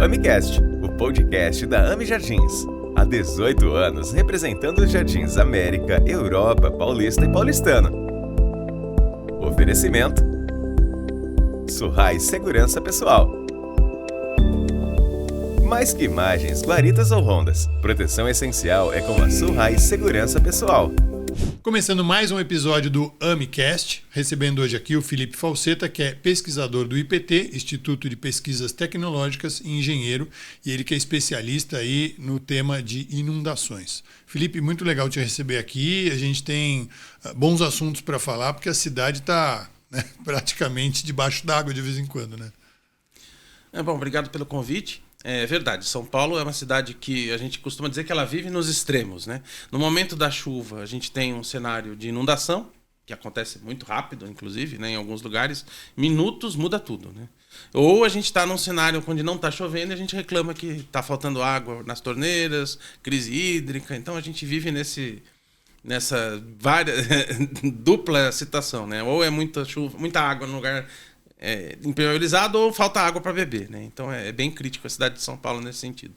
AmiCast, o podcast da Ami Jardins. Há 18 anos representando os Jardins América, Europa, Paulista e Paulistano. Oferecimento: Surrai Segurança Pessoal. Mais que imagens, guaritas ou rondas, proteção essencial é com a Surrai Segurança Pessoal. Começando mais um episódio do AmiCast, recebendo hoje aqui o Felipe Falseta, que é pesquisador do IPT, Instituto de Pesquisas Tecnológicas e engenheiro, e ele que é especialista aí no tema de inundações. Felipe, muito legal te receber aqui, a gente tem bons assuntos para falar, porque a cidade está praticamente debaixo d'água de vez em quando, né? Bom, obrigado pelo convite. É verdade, São Paulo é uma cidade que a gente costuma dizer que ela vive nos extremos, né? No momento da chuva, a gente tem um cenário de inundação, que acontece muito rápido, inclusive, né? Em alguns lugares, minutos muda tudo, né? Ou a gente está num cenário onde não está chovendo e a gente reclama que está faltando água nas torneiras, crise hídrica. Então a gente vive nessa dupla situação, né? Ou é muita chuva, muita água no lugar impermeabilizado ou falta água para beber, né? Então é bem crítico a cidade de São Paulo nesse sentido.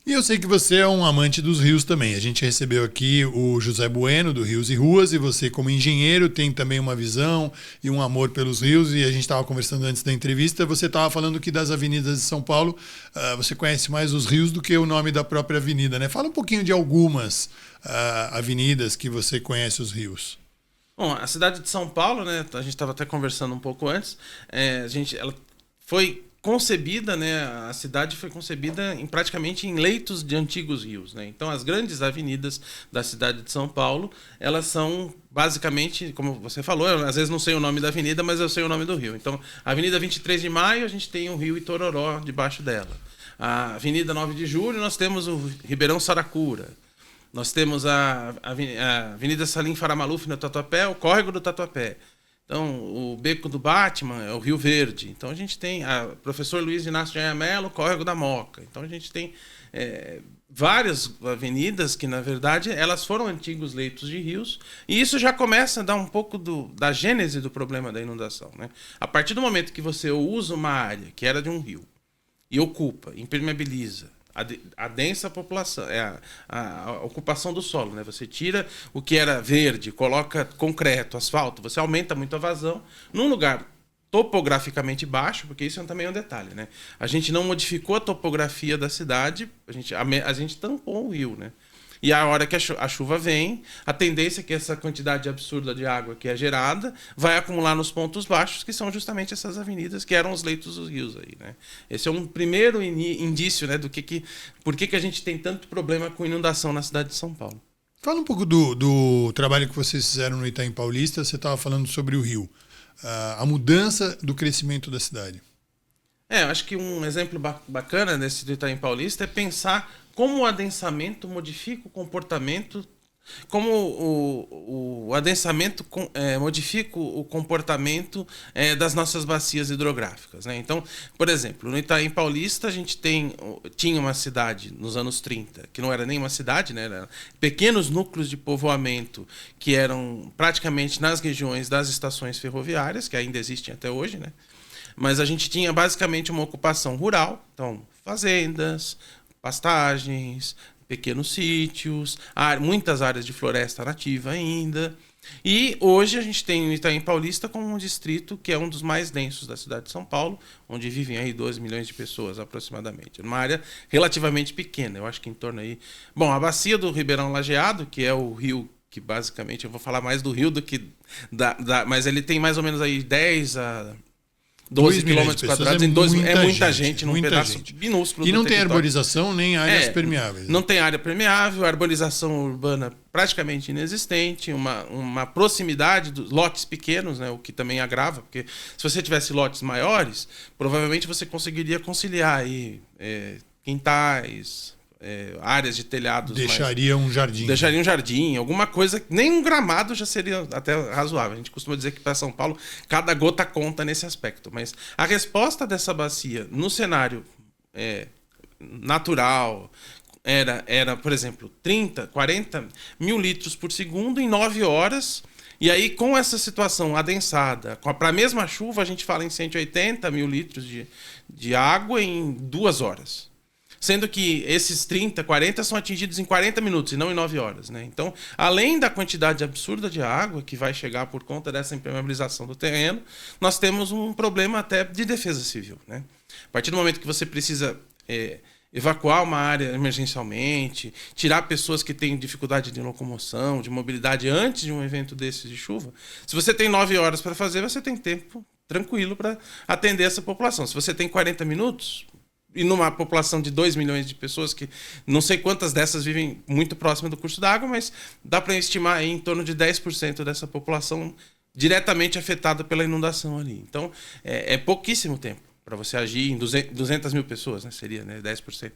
E eu sei que você é um amante dos rios também. A gente recebeu aqui o José Bueno, do Rios e Ruas, e você, como engenheiro, tem também uma visão e um amor pelos rios, e a gente estava conversando antes da entrevista, você estava falando que das avenidas de São Paulo, você conhece mais os rios do que o nome da própria avenida, né? Fala um pouquinho de algumas avenidas que você conhece os rios. Bom, a cidade de São Paulo, né, a gente estava até conversando um pouco antes, ela foi concebida, né, a cidade foi concebida praticamente em leitos de antigos rios, né? Então as grandes avenidas da cidade de São Paulo, elas são basicamente, como você falou, eu às vezes não sei o nome da avenida, mas eu sei o nome do rio. Então a Avenida 23 de Maio, a gente tem o rio Itororó debaixo dela. A Avenida 9 de Julho, nós temos o Ribeirão Saracura. Nós temos a Avenida Salim Faramaluf no Tatuapé, o Córrego do Tatuapé. Então, o Beco do Batman é o Rio Verde. Então, a gente tem a Professor Luiz Inácio de Anhamelo, o Córrego da Moca. Então, a gente tem várias avenidas que, na verdade, elas foram antigos leitos de rios. E isso já começa a dar um pouco da gênese do problema da inundação, né? A partir do momento que você usa uma área que era de um rio e ocupa, impermeabiliza, a densa população, a ocupação do solo, né? Você tira o que era verde, coloca concreto, asfalto, você aumenta muito a vazão num lugar topograficamente baixo, porque isso também é um detalhe, né? A gente não modificou a topografia da cidade, a gente tampou o rio, né? E a hora que a chuva vem, a tendência é que essa quantidade absurda de água que é gerada vai acumular nos pontos baixos, que são justamente essas avenidas que eram os leitos dos rios aí, né? Esse é um primeiro indício, né, por que a gente tem tanto problema com inundação na cidade de São Paulo. Fala um pouco do trabalho que vocês fizeram no Itaim Paulista. Você estava falando sobre o rio, a mudança do crescimento da cidade. Eu acho que um exemplo bacana desse do Itaim Paulista é pensar como o adensamento modifica o comportamento, como o adensamento modifica o comportamento das nossas bacias hidrográficas, né? Então, por exemplo, no Itaim Paulista a gente tinha uma cidade nos anos 30, que não era nem uma cidade, né? Eram pequenos núcleos de povoamento que eram praticamente nas regiões das estações ferroviárias, que ainda existem até hoje, né? Mas a gente tinha basicamente uma ocupação rural, então fazendas, pastagens, pequenos sítios, muitas áreas de floresta nativa ainda. E hoje a gente tem o Itaim Paulista como um distrito que é um dos mais densos da cidade de São Paulo, onde vivem aí 12 milhões de pessoas aproximadamente. Uma área relativamente pequena, eu acho que em torno aí... Bom, a bacia do Ribeirão Lajeado, que é o rio que basicamente, eu vou falar mais do rio do que mas ele tem mais ou menos aí 10 a 12 quilômetros quadrados, é muita gente num pedaço minúsculo. E não tem arborização nem áreas permeáveis. Não tem área permeável, arborização urbana praticamente inexistente, uma proximidade dos lotes pequenos, né, o que também agrava, porque se você tivesse lotes maiores, provavelmente você conseguiria conciliar aí quintais, áreas de telhados. Deixaria um jardim, alguma coisa. Nem um gramado já seria até razoável. A gente costuma dizer que para São Paulo cada gota conta nesse aspecto. Mas a resposta dessa bacia no cenário natural era, por exemplo, 30, 40 mil litros por segundo em 9 horas. E aí, com essa situação adensada, para a mesma chuva, a gente fala em 180 mil litros de água em 2 horas. sendo que esses 30, 40 são atingidos em 40 minutos e não em 9 horas. Né? Então, além da quantidade absurda de água que vai chegar por conta dessa impermeabilização do terreno, nós temos um problema até de defesa civil. Né? A partir do momento que você precisa evacuar uma área emergencialmente, tirar pessoas que têm dificuldade de locomoção, de mobilidade antes de um evento desse de chuva, se você tem 9 horas para fazer, você tem tempo tranquilo para atender essa população. Se você tem 40 minutos, e numa população de 2 milhões de pessoas, que não sei quantas dessas vivem muito próximo do curso d'água, mas dá para estimar aí em torno de 10% dessa população diretamente afetada pela inundação ali. Então, é pouquíssimo tempo para você agir em 200 mil pessoas, né? Seria, né? 10%.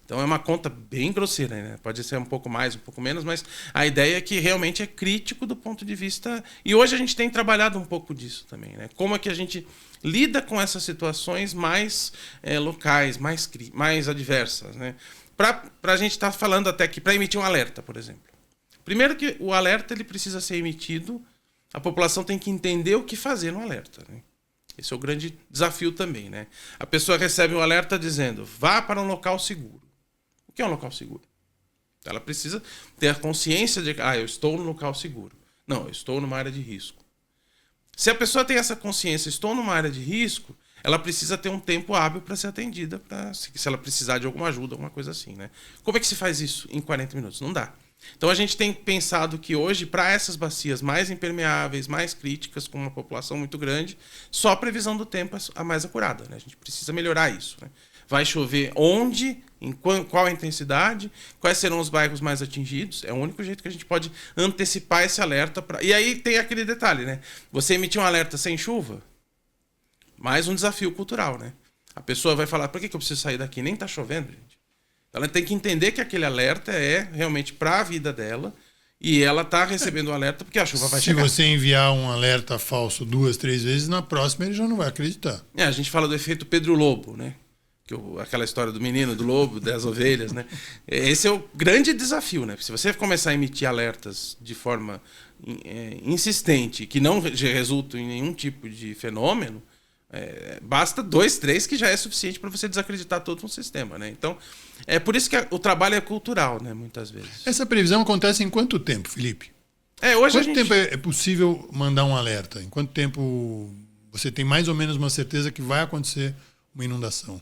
Então é uma conta bem grosseira, né? Pode ser um pouco mais, um pouco menos, mas a ideia é que realmente é crítico do ponto de vista... E hoje a gente tem trabalhado um pouco disso também, né? Como é que a gente lida com essas situações mais locais, mais adversas, né? Para a gente estar falando até que para emitir um alerta, por exemplo. Primeiro que o alerta ele precisa ser emitido, a população tem que entender o que fazer no alerta, né? Esse é o grande desafio também, né? A pessoa recebe um alerta dizendo, vá para um local seguro. O que é um local seguro? Ela precisa ter a consciência de que, eu estou no local seguro. Não, eu estou numa área de risco. Se a pessoa tem essa consciência, estou numa área de risco, ela precisa ter um tempo hábil para ser atendida, se ela precisar de alguma ajuda, alguma coisa assim, né? Como é que se faz isso em 40 minutos? Não dá. Então a gente tem pensado que hoje, para essas bacias mais impermeáveis, mais críticas, com uma população muito grande, só a previsão do tempo é a mais acurada, né? A gente precisa melhorar isso, né? Vai chover onde, em qual a intensidade, quais serão os bairros mais atingidos. É o único jeito que a gente pode antecipar esse alerta. E aí tem aquele detalhe, né? Você emitir um alerta sem chuva, mais um desafio cultural, né? A pessoa vai falar, por que eu preciso sair daqui? Nem está chovendo, gente. Ela tem que entender que aquele alerta é realmente para a vida dela e ela está recebendo o alerta porque a chuva vai chegar. Se você enviar um alerta falso 2, 3 vezes, na próxima ele já não vai acreditar. A gente fala do efeito Pedro Lobo, né? Aquela história do menino, do lobo, das ovelhas, né? Esse é o grande desafio, né? Se você começar a emitir alertas de forma insistente, que não resultam em nenhum tipo de fenômeno, basta 2, 3 que já é suficiente para você desacreditar todo um sistema, né? Então, é por isso que o trabalho é cultural, né? Muitas vezes. Essa previsão acontece em quanto tempo, Felipe? Hoje quanto tempo é possível mandar um alerta? Em quanto tempo você tem mais ou menos uma certeza que vai acontecer uma inundação?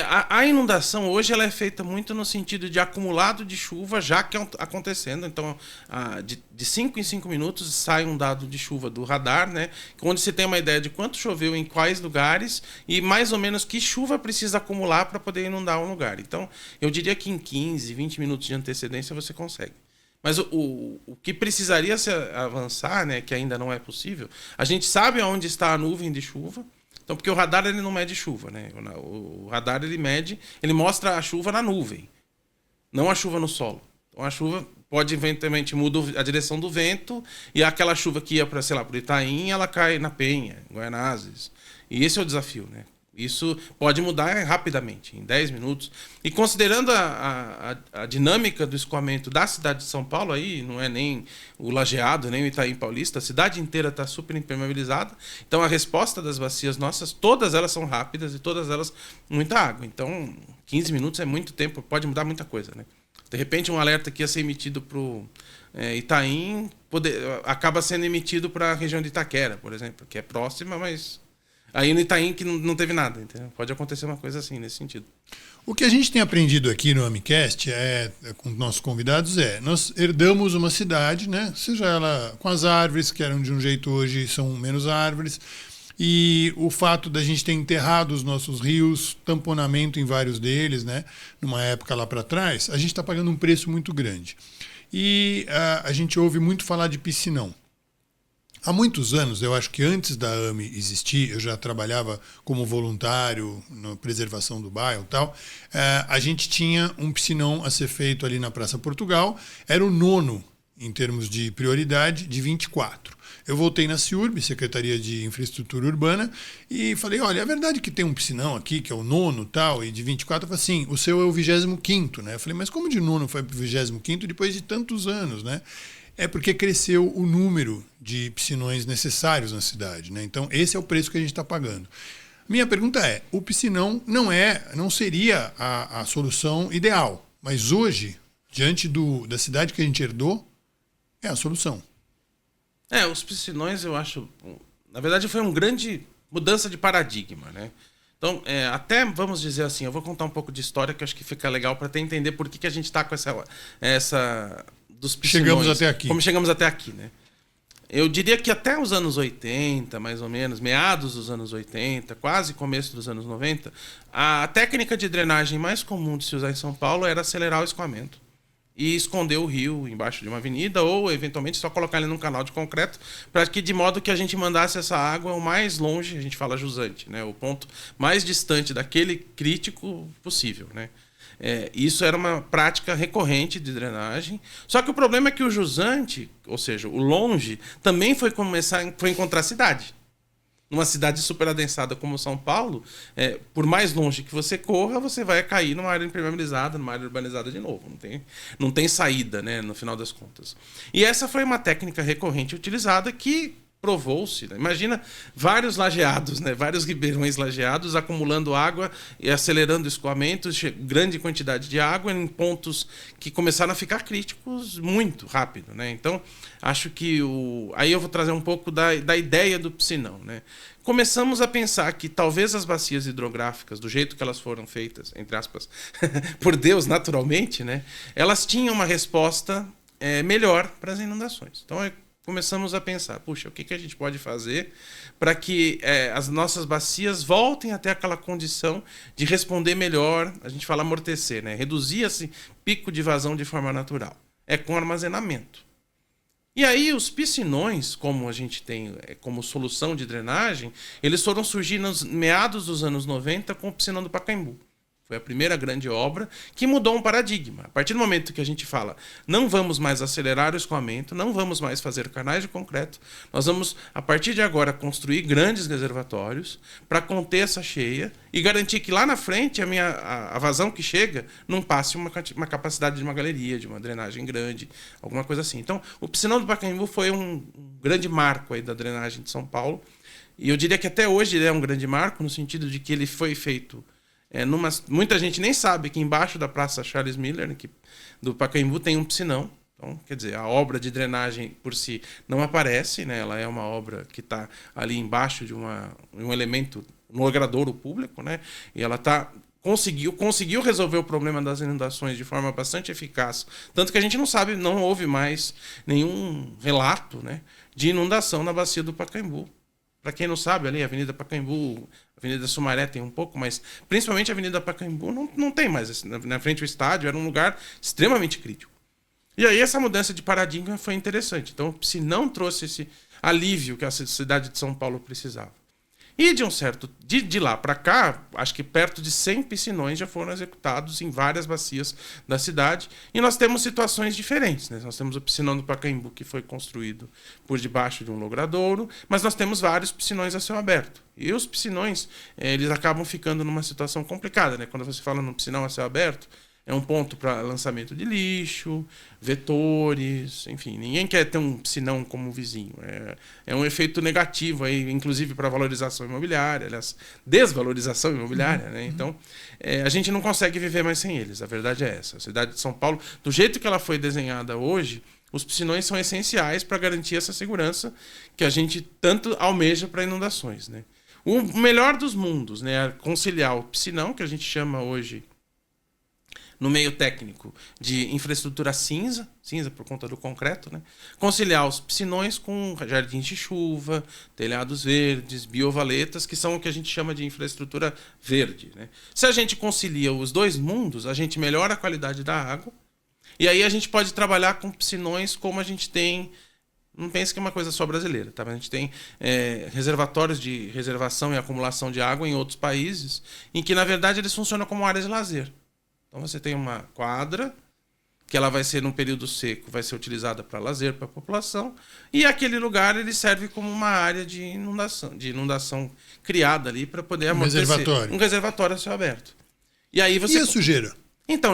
A inundação hoje ela é feita muito no sentido de acumulado de chuva já que acontecendo. Então, de 5 em 5 minutos sai um dado de chuva do radar, né? Onde você tem uma ideia de quanto choveu em quais lugares e mais ou menos que chuva precisa acumular para poder inundar um lugar. Então, eu diria que em 15, 20 minutos de antecedência você consegue. Mas o que precisaria se avançar, né, que ainda não é possível, a gente sabe onde está a nuvem de chuva. Então, porque o radar ele não mede chuva, né? O radar ele mostra a chuva na nuvem, não a chuva no solo. Então a chuva pode eventualmente mudar a direção do vento e aquela chuva que ia para, sei lá, para o Itaim, ela cai na Penha, em Guaianazes. E esse é o desafio, né? Isso pode mudar rapidamente, em 10 minutos. E considerando a dinâmica do escoamento da cidade de São Paulo, aí não é nem o Lajeado, nem o Itaim Paulista, a cidade inteira está super impermeabilizada. Então a resposta das bacias nossas, todas elas são rápidas e todas elas muita água. Então 15 minutos é muito tempo, pode mudar muita coisa, né? De repente um alerta que ia ser emitido para o Itaim acaba sendo emitido para a região de Itaquera, por exemplo, que é próxima, mas... Aí no Itaim que não teve nada, entendeu? Pode acontecer uma coisa assim, nesse sentido. O que a gente tem aprendido aqui no AmiCast, com nossos convidados, nós herdamos uma cidade, né? Seja ela com as árvores, que eram de um jeito hoje, são menos árvores, e o fato da gente ter enterrado os nossos rios, tamponamento em vários deles, né? Numa época lá para trás, a gente está pagando um preço muito grande. E a gente ouve muito falar de piscinão. Há muitos anos, eu acho que antes da AMI existir, eu já trabalhava como voluntário na preservação do bairro e tal, a gente tinha um piscinão a ser feito ali na Praça Portugal, era o 9º em termos de prioridade, de 24. Eu voltei na CIURB, Secretaria de Infraestrutura Urbana, e falei, olha, é verdade que tem um piscinão aqui, que é o 9º tal, e de 24, eu falei assim, o seu é o 25º, né? Eu falei, mas como de 9º foi para o 25º depois de tantos anos, né? É porque cresceu o número de piscinões necessários na cidade, né? Então, esse é o preço que a gente está pagando. Minha pergunta é, o piscinão não seria a solução ideal, mas hoje, diante da cidade que a gente herdou, é a solução. Os piscinões, eu acho... Na verdade, foi uma grande mudança de paradigma, né? Então, até vamos dizer assim, eu vou contar um pouco de história que eu acho que fica legal para até entender por que a gente está com essa dos piscinões. Chegamos até aqui. Como chegamos até aqui, né? Eu diria que até os anos 80, mais ou menos, meados dos anos 80, quase começo dos anos 90, a técnica de drenagem mais comum de se usar em São Paulo era acelerar o escoamento e esconder o rio embaixo de uma avenida ou, eventualmente, só colocar ele num canal de concreto para que, de modo que a gente mandasse essa água o mais longe, a gente fala jusante, né? O ponto mais distante daquele crítico possível, né? Isso era uma prática recorrente de drenagem. Só que o problema é que o jusante, ou seja, o longe, também foi encontrar cidade. Numa cidade super adensada como São Paulo, por mais longe que você corra, você vai cair numa área impermeabilizada, numa área urbanizada de novo. Não tem saída, né, no final das contas. E essa foi uma técnica recorrente utilizada que provou-se, né? Imagina vários lajeados, né? Vários ribeirões lajeados acumulando água e acelerando o escoamento, grande quantidade de água em pontos que começaram a ficar críticos muito rápido, né? Então, acho que aí eu vou trazer um pouco da ideia do piscinão, né? Começamos a pensar que talvez as bacias hidrográficas, do jeito que elas foram feitas, entre aspas, por Deus, naturalmente, né? Elas tinham uma resposta melhor para as inundações. Então, começamos a pensar, puxa, o que a gente pode fazer para que as nossas bacias voltem até aquela condição de responder melhor, a gente fala amortecer, né? Reduzir esse pico de vazão de forma natural. Com armazenamento. E aí os piscinões, como a gente tem como solução de drenagem, eles foram surgir nos meados dos anos 90 com o piscinão do Pacaembu. Foi a primeira grande obra que mudou um paradigma. A partir do momento que a gente fala, não vamos mais acelerar o escoamento, não vamos mais fazer canais de concreto, nós vamos, a partir de agora, construir grandes reservatórios para conter essa cheia e garantir que lá na frente a vazão que chega não passe uma capacidade de uma galeria, de uma drenagem grande, alguma coisa assim. Então, o piscinão do Pacaembu foi um grande marco aí da drenagem de São Paulo. E eu diria que até hoje ele é um grande marco, no sentido de que ele foi feito... muita gente nem sabe que embaixo da Praça Charles Miller, né, do Pacaembu, tem um piscinão. Então, quer dizer, a obra de drenagem por si não aparece, né? Ela é uma obra que está ali embaixo de um elemento, um logradouro público, né? E ela conseguiu resolver o problema das inundações de forma bastante eficaz. Tanto que a gente não sabe, não houve mais nenhum relato, né, de inundação na bacia do Pacaembu. Para quem não sabe, ali a Avenida Pacaembu, a Avenida Sumaré tem um pouco, mas principalmente a Avenida Pacaembu não tem mais. Na frente do estádio era um lugar extremamente crítico. E aí essa mudança de paradigma foi interessante. Então, se não trouxe esse alívio que a cidade de São Paulo precisava. E de lá para cá, acho que perto de 100 piscinões já foram executados em várias bacias da cidade. E nós temos situações diferentes, né? Nós temos o piscinão do Pacaembu, que foi construído por debaixo de um logradouro, mas nós temos vários piscinões a céu aberto. E os piscinões, eles acabam ficando numa situação complicada, né? Quando você fala num piscinão a céu aberto, é um ponto para lançamento de lixo, vetores, enfim. Ninguém quer ter um piscinão como vizinho. É um efeito negativo, aí, inclusive para a valorização imobiliária, aliás, desvalorização imobiliária. Né? Então, a gente não consegue viver mais sem eles. A verdade é essa. A cidade de São Paulo, do jeito que ela foi desenhada hoje, os piscinões são essenciais para garantir essa segurança que a gente tanto almeja para inundações. Né? O melhor dos mundos, né? Conciliar o piscinão, que a gente chama hoje, no meio técnico, de infraestrutura cinza por conta do concreto, né? Conciliar os piscinões com jardins de chuva, telhados verdes, biovaletas, que são o que a gente chama de infraestrutura verde. Né? Se a gente concilia os dois mundos, a gente melhora a qualidade da água, e aí a gente pode trabalhar com piscinões como a gente tem... Não pense que é uma coisa só brasileira, tá? A gente tem reservatórios de reservação e acumulação de água em outros países, em que, na verdade, eles funcionam como áreas de lazer. Então você tem uma quadra, que ela vai ser, num período seco, vai ser utilizada para lazer para a população, e aquele lugar ele serve como uma área de inundação criada ali para poder amortecer. Um reservatório a céu aberto. E aí você... E a sujeira? Então,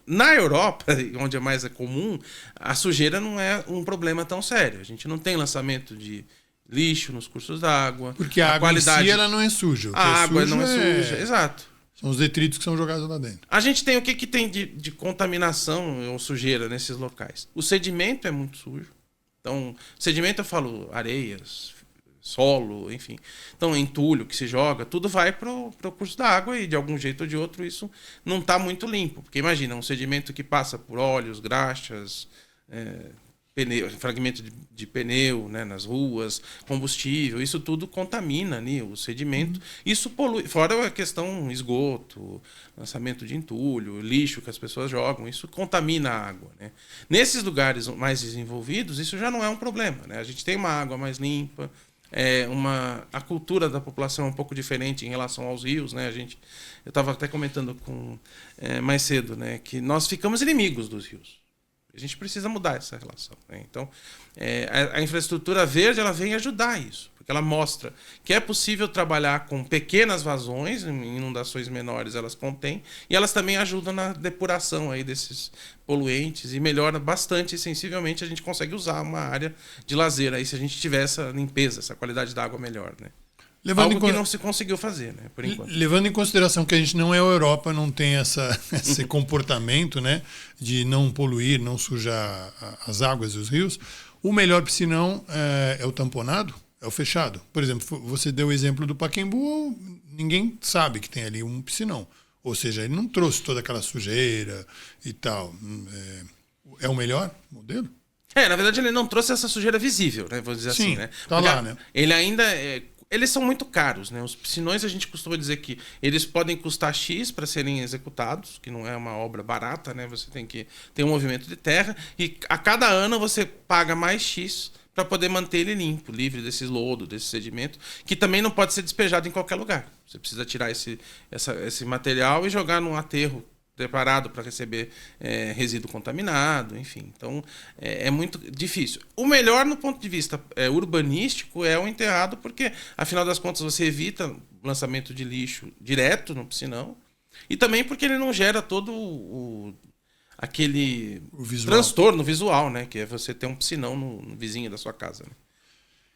na Europa, onde é mais comum, a sujeira não é um problema tão sério. A gente não tem lançamento de lixo nos cursos d'água. Porque a água qualidade... em si ela não é suja. O que A é água sujo não é suja, exato. São os detritos que são jogados lá dentro. A gente tem o que tem de contaminação ou sujeira nesses locais? O sedimento é muito sujo. Então, sedimento eu falo areias, solo, enfim. Então, entulho que se joga, tudo vai para o curso da água e de algum jeito ou de outro isso não está muito limpo. Porque imagina, um sedimento que passa por óleos, graxas, pneu, fragmento de pneu, né, nas ruas, combustível, isso tudo contamina ali o sedimento. Isso polui, fora a questão esgoto, lançamento de entulho, lixo que as pessoas jogam, isso contamina a água, né? Nesses lugares mais desenvolvidos, isso já não é um problema, né? A gente tem uma água mais limpa, a cultura da população é um pouco diferente em relação aos rios, né? Eu estava até comentando mais cedo, né, que nós ficamos inimigos dos rios. A gente precisa mudar essa relação, né? Então, a infraestrutura verde ela vem ajudar isso, porque ela mostra que é possível trabalhar com pequenas vazões, inundações menores elas contêm, e elas também ajudam na depuração aí desses poluentes e melhora bastante, sensivelmente a gente consegue usar uma área de lazer aí se a gente tiver essa limpeza, essa qualidade da água melhor, né? Algo que não se conseguiu fazer, né, por enquanto. Levando em consideração que a gente não é a Europa, não tem esse comportamento, né, de não poluir, não sujar as águas e os rios, o melhor piscinão é o tamponado, é o fechado. Por exemplo, você deu o exemplo do Pacaembu, ninguém sabe que tem ali um piscinão. Ou seja, ele não trouxe toda aquela sujeira e tal. É o melhor modelo? Na verdade ele não trouxe essa sujeira visível, né, vou dizer assim, né? Tá lá, né? Ele ainda eles são muito caros, né? Os piscinões a gente costuma dizer que eles podem custar X para serem executados, que não é uma obra barata, né? Você tem que ter um movimento de terra e a cada ano você paga mais X para poder manter ele limpo, livre desse lodo, desse sedimento, que também não pode ser despejado em qualquer lugar. Você precisa tirar esse material e jogar num aterro preparado para receber resíduo contaminado, enfim. Então, é muito difícil. O melhor, no ponto de vista urbanístico, é o enterrado, porque, afinal das contas, você evita o lançamento de lixo direto no piscinão, e também porque ele não gera todo aquele transtorno visual, né? Que é você ter um piscinão no vizinho da sua casa, né?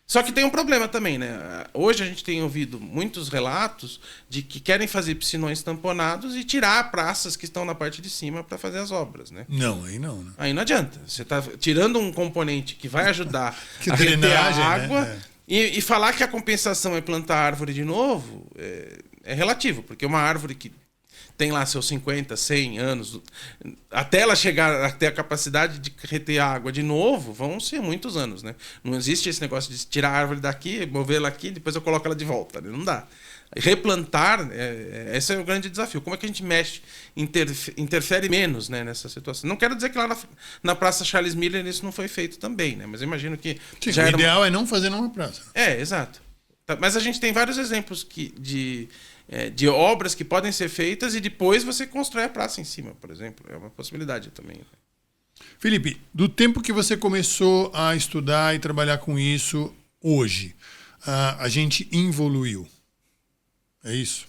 Só que tem um problema também, né? Hoje a gente tem ouvido muitos relatos de que querem fazer piscinões tamponados e tirar praças que estão na parte de cima para fazer as obras, né? Não, aí não, né? Aí não adianta. Você está tirando um componente que vai ajudar a reter a água, né? E falar que a compensação é plantar árvore de novo é relativo, porque uma árvore que tem lá seus 50, 100 anos, até ela chegar a ter a capacidade de reter água de novo, vão ser muitos anos, né? Não existe esse negócio de tirar a árvore daqui, movê-la aqui, depois eu coloco ela de volta, né? Não dá. Replantar, esse é o grande desafio. Como é que a gente mexe, interfere menos, né, nessa situação? Não quero dizer que lá na Praça Charles Miller isso não foi feito também, né? Mas eu imagino que... Sim, o ideal é não fazer numa praça. Exato. Mas a gente tem vários exemplos de obras que podem ser feitas e depois você constrói a praça em cima, por exemplo. É uma possibilidade também. Felipe, do tempo que você começou a estudar e trabalhar com isso, hoje, a gente evoluiu. É isso?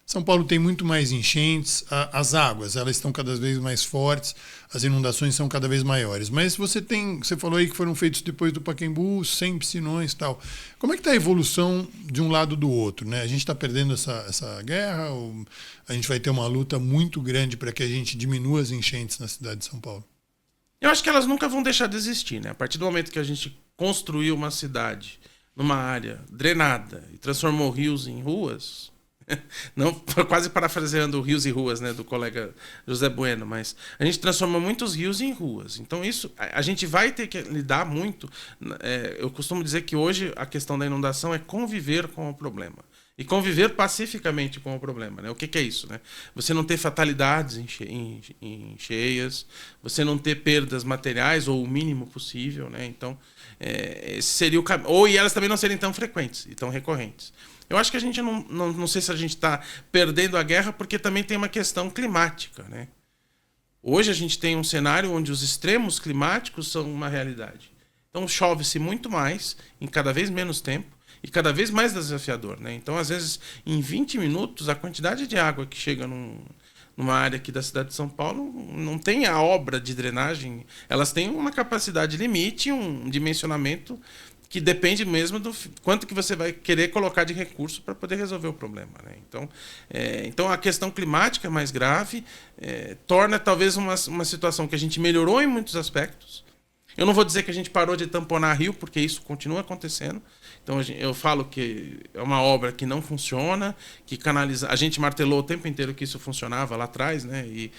São Paulo tem muito mais enchentes, as águas elas estão cada vez mais fortes, as inundações são cada vez maiores. Mas você falou aí que foram feitos depois do Pacaembu, 100 piscinões e tal. Como é que está a evolução de um lado do outro, né? A gente está perdendo essa guerra ou a gente vai ter uma luta muito grande para que a gente diminua as enchentes na cidade de São Paulo? Eu acho que elas nunca vão deixar de existir, né? A partir do momento que a gente construiu uma cidade numa área drenada e transformou rios em ruas... Não, quase parafraseando rios e ruas, né, do colega José Bueno, mas a gente transforma muitos rios em ruas. Então isso a gente vai ter que lidar muito. Eu costumo dizer que hoje a questão da inundação é conviver com o problema e conviver pacificamente com o problema, né? O que é isso, né? Você não ter fatalidades em cheias, você não ter perdas materiais ou o mínimo possível, né? Então esse seria o caminho. E elas também não serem tão frequentes e tão recorrentes. Eu acho que a gente não sei se a gente está perdendo a guerra porque também tem uma questão climática, né? Hoje a gente tem um cenário onde os extremos climáticos são uma realidade. Então chove-se muito mais em cada vez menos tempo e cada vez mais desafiador, né? Então, às vezes, em 20 minutos, a quantidade de água que chega numa área aqui da cidade de São Paulo não tem a obra de drenagem. Elas têm uma capacidade limite, um dimensionamento que depende mesmo do quanto que você vai querer colocar de recurso para poder resolver o problema, né? Então a questão climática é mais grave, torna talvez uma situação que a gente melhorou em muitos aspectos. Eu não vou dizer que a gente parou de tamponar rio, porque isso continua acontecendo. Então eu falo que é uma obra que não funciona, que canaliza. A gente martelou o tempo inteiro que isso funcionava lá atrás, né? E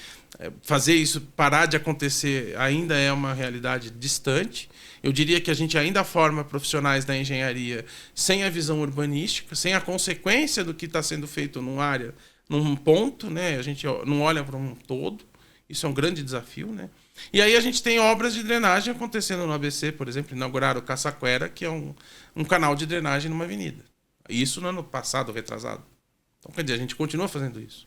fazer isso parar de acontecer ainda é uma realidade distante. Eu diria que a gente ainda forma profissionais da engenharia sem a visão urbanística, sem a consequência do que está sendo feito numa área, num ponto, né? A gente não olha para um todo. Isso é um grande desafio, né? E aí a gente tem obras de drenagem acontecendo no ABC, por exemplo, inauguraram o Caçaquera, que é um canal de drenagem numa avenida. Isso no ano passado, retrasado. Então, quer dizer, a gente continua fazendo isso.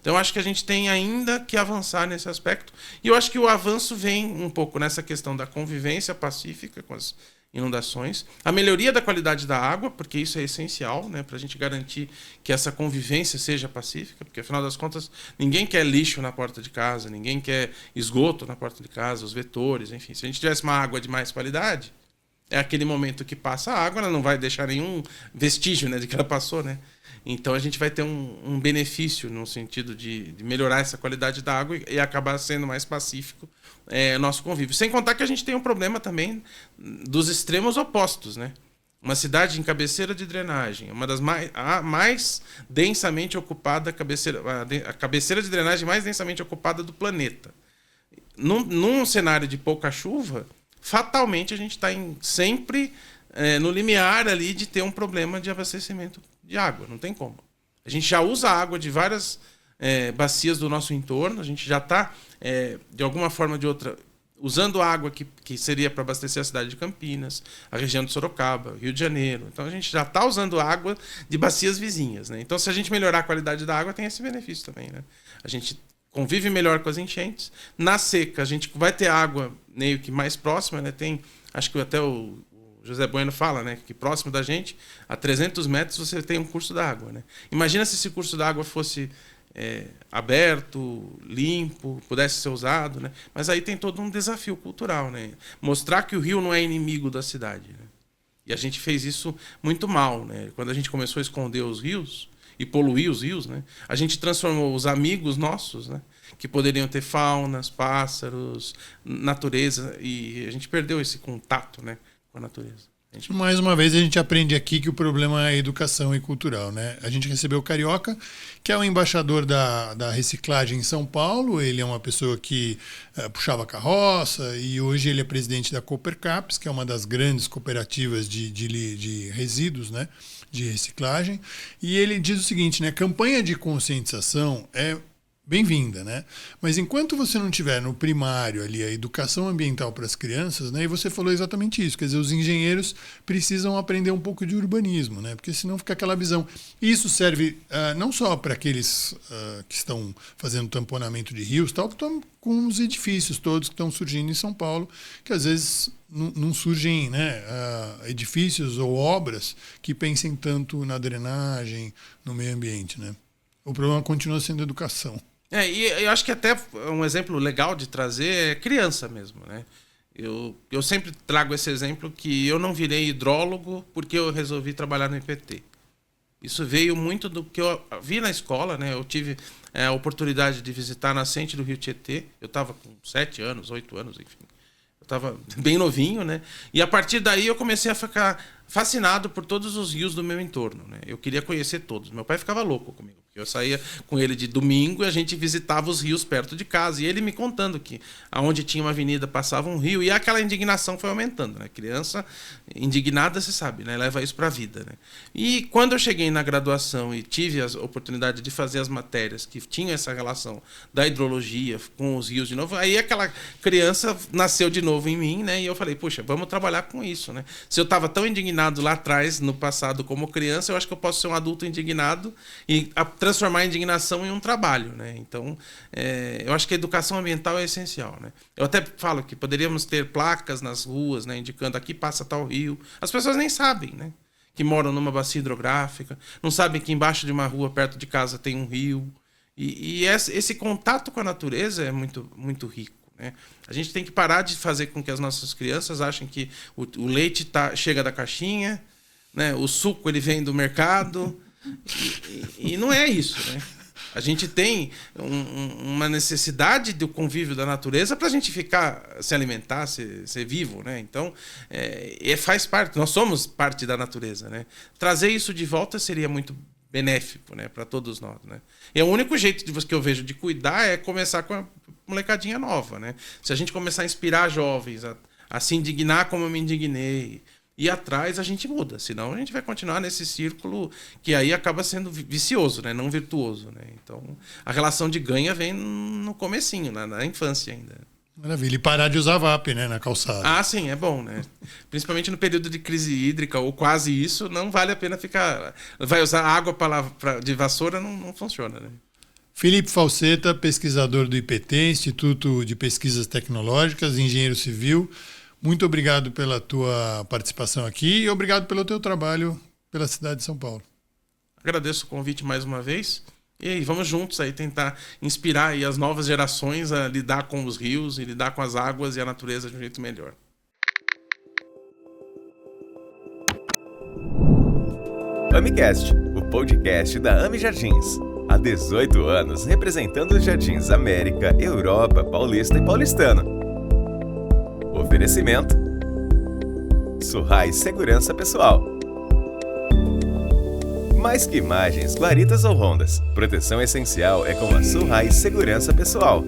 Então, eu acho que a gente tem ainda que avançar nesse aspecto. E eu acho que o avanço vem um pouco nessa questão da convivência pacífica com as inundações, a melhoria da qualidade da água, porque isso é essencial, né, para a gente garantir que essa convivência seja pacífica, porque afinal das contas ninguém quer lixo na porta de casa, ninguém quer esgoto na porta de casa, os vetores, enfim. Se a gente tivesse uma água de mais qualidade, é aquele momento que passa a água, ela não vai deixar nenhum vestígio, né, de que ela passou, né? Então a gente vai ter um benefício no sentido de melhorar essa qualidade da água e acabar sendo mais pacífico nosso convívio. Sem contar que a gente tem um problema também dos extremos opostos, né? Uma cidade em cabeceira de drenagem, uma das mais densamente ocupada, a cabeceira de drenagem mais densamente ocupada do planeta. Num cenário de pouca chuva, fatalmente a gente está sempre no limiar ali de ter um problema de abastecimento de água, não tem como. A gente já usa água de várias bacias do nosso entorno, a gente já está, de alguma forma ou de outra, usando água que seria para abastecer a cidade de Campinas, a região de Sorocaba, Rio de Janeiro. Então a gente já está usando água de bacias vizinhas, né? Então se a gente melhorar a qualidade da água, tem esse benefício também, né? A gente convive melhor com as enchentes. Na seca, a gente vai ter água meio que mais próxima, né? Tem, acho que até o José Bueno fala, né, que próximo da gente, a 300 metros, você tem um curso d'água, né? Imagina se esse curso d'água fosse aberto, limpo, pudesse ser usado, né? Mas aí tem todo um desafio cultural, né? Mostrar que o rio não é inimigo da cidade, né? E a gente fez isso muito mal, né? Quando a gente começou a esconder os rios e poluir os rios, né? A gente transformou os amigos nossos, né, que poderiam ter faunas, pássaros, natureza, e a gente perdeu esse contato, né, com a natureza. Mais uma vez a gente aprende aqui que o problema é educação e cultural, né? A gente recebeu o Carioca, que é o embaixador da reciclagem em São Paulo. Ele é uma pessoa que puxava carroça e hoje ele é presidente da Coopercaps, que é uma das grandes cooperativas de resíduos, né, de reciclagem. E ele diz o seguinte, né? Campanha de conscientização é bem-vinda, né? Mas enquanto você não tiver no primário ali a educação ambiental para as crianças, né? E você falou exatamente isso, quer dizer, os engenheiros precisam aprender um pouco de urbanismo, né? Porque senão fica aquela visão. Isso serve não só para aqueles que estão fazendo tamponamento de rios, tal, que estão com os edifícios todos que estão surgindo em São Paulo, que às vezes não surgem, né, edifícios ou obras que pensem tanto na drenagem, no meio ambiente, né? O problema continua sendo educação. E eu acho que até um exemplo legal de trazer é criança mesmo, né? Eu sempre trago esse exemplo que eu não virei hidrólogo porque eu resolvi trabalhar no IPT. Isso veio muito do que eu vi na escola, né? Eu tive a oportunidade de visitar a nascente do Rio Tietê. Eu estava com 7 anos, 8 anos, enfim. Eu estava bem novinho, né? E a partir daí eu comecei a ficar fascinado por todos os rios do meu entorno, né? Eu queria conhecer todos. Meu pai ficava louco comigo, porque eu saía com ele de domingo e a gente visitava os rios perto de casa. E ele me contando que aonde tinha uma avenida passava um rio. E aquela indignação foi aumentando, né? Criança indignada, você sabe, né? Leva isso para a vida, né? E quando eu cheguei na graduação e tive a oportunidade de fazer as matérias que tinham essa relação da hidrologia com os rios de novo, aí aquela criança nasceu de novo em mim, né? E eu falei, puxa, vamos trabalhar com isso, né? Se eu estava tão indignado lá atrás, no passado, como criança, eu acho que eu posso ser um adulto indignado e transformar a indignação em um trabalho, né? Então, eu acho que a educação ambiental é essencial, né? Eu até falo que poderíamos ter placas nas ruas, né, indicando aqui passa tal rio. As pessoas nem sabem, né, que moram numa bacia hidrográfica, não sabem que embaixo de uma rua perto de casa tem um rio. E esse contato com a natureza é muito, muito rico. né? A gente tem que parar de fazer com que as nossas crianças achem que o leite chega da caixinha, né? O suco ele vem do mercado, e não é isso, né? A gente tem uma necessidade do convívio da natureza para a gente se alimentar, ser vivo, né? Então, faz parte, nós somos parte da natureza, né? Trazer isso de volta seria muito benéfico, né, para todos nós, né? E o único jeito que eu vejo de cuidar é começar com a molecadinha nova, né? Se a gente começar a inspirar jovens a se indignar como eu me indignei, e atrás a gente muda, senão a gente vai continuar nesse círculo que aí acaba sendo vicioso, né? Não virtuoso, né? Então, a relação de ganha vem no comecinho, na infância ainda. Maravilha. E parar de usar VAP, né, na calçada. Ah, sim, é bom, né? Principalmente no período de crise hídrica ou quase isso, não vale a pena ficar... Vai usar água de vassoura, não funciona, né? Felipe Falseta, pesquisador do IPT, Instituto de Pesquisas Tecnológicas, engenheiro civil. Muito obrigado pela tua participação aqui e obrigado pelo teu trabalho pela cidade de São Paulo. Agradeço o convite mais uma vez e aí, vamos juntos aí tentar inspirar aí as novas gerações a lidar com os rios e lidar com as águas e a natureza de um jeito melhor. AmiCast, o podcast da Ami Jardins. Há 18 anos representando os Jardins América, Europa, Paulista e Paulistano. Oferecimento: Surrais Segurança Pessoal. Mais que imagens, guaritas ou rondas, proteção essencial é com a Surrais Segurança Pessoal.